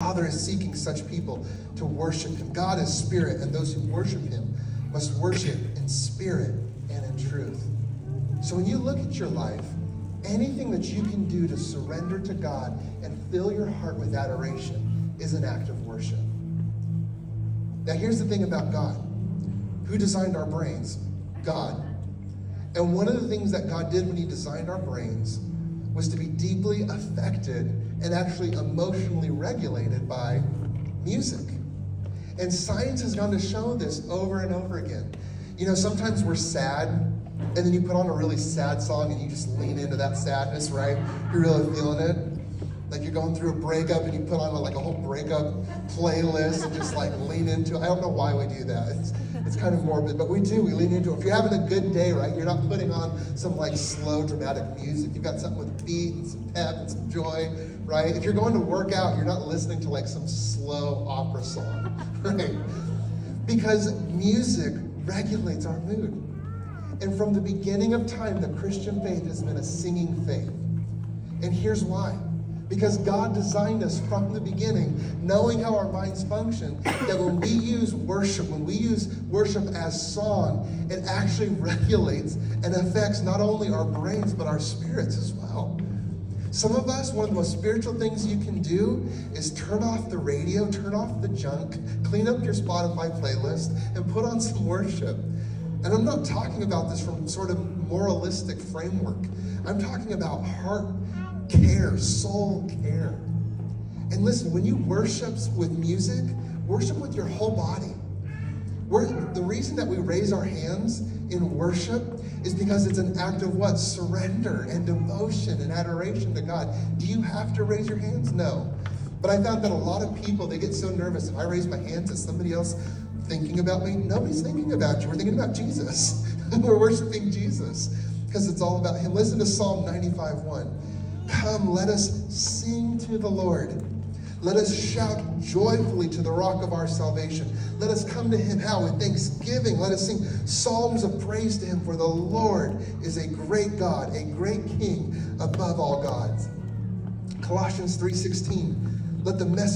Father is seeking such people to worship him. God is spirit, and those who worship him must worship in spirit and in truth. So when you look at your life, anything that you can do to surrender to God and fill your heart with adoration is an act of worship. Now here's the thing about God. Who designed our brains? God. And one of the things that God did when he designed our brains was to be deeply affected and actually emotionally regulated by music. And science has gone to show this over and over again. You know, sometimes we're sad, and then you put on a really sad song and you just lean into that sadness, right? You're really feeling it. Like you're going through a breakup and you put on like a whole breakup playlist and just like lean into it. I don't know why we do that. It's kind of morbid, but we do. We lean into it. If you're having a good day, right, you're not putting on some like slow, dramatic music. You've got something with beat and some pep and some joy, right? If you're going to work out, you're not listening to like some slow opera song, right? Because music regulates our mood. And from the beginning of time, the Christian faith has been a singing faith. And here's why. Because God designed us from the beginning, knowing how our minds function, that when we use worship as song, it actually regulates and affects not only our brains, but our spirits as well. Some of us, one of the most spiritual things you can do is turn off the radio, turn off the junk, clean up your Spotify playlist, and put on some worship. And I'm not talking about this from sort of moralistic framework. I'm talking about heart care, soul care. And listen, when you worship with music, worship with your whole body. The reason that we raise our hands in worship is because it's an act of what? Surrender and devotion and adoration to God. Do you have to raise your hands? No. But I found that a lot of people, they get so nervous. If I raise my hands, is somebody else thinking about me? Nobody's thinking about you. We're thinking about Jesus. We're worshiping Jesus because it's all about him. Listen to Psalm 95:1. Come, let us sing to the Lord. Let us shout joyfully to the rock of our salvation. Let us come to him, how? With thanksgiving. Let us sing psalms of praise to him, for the Lord is a great God, a great King above all gods. Colossians 3:16. Let the message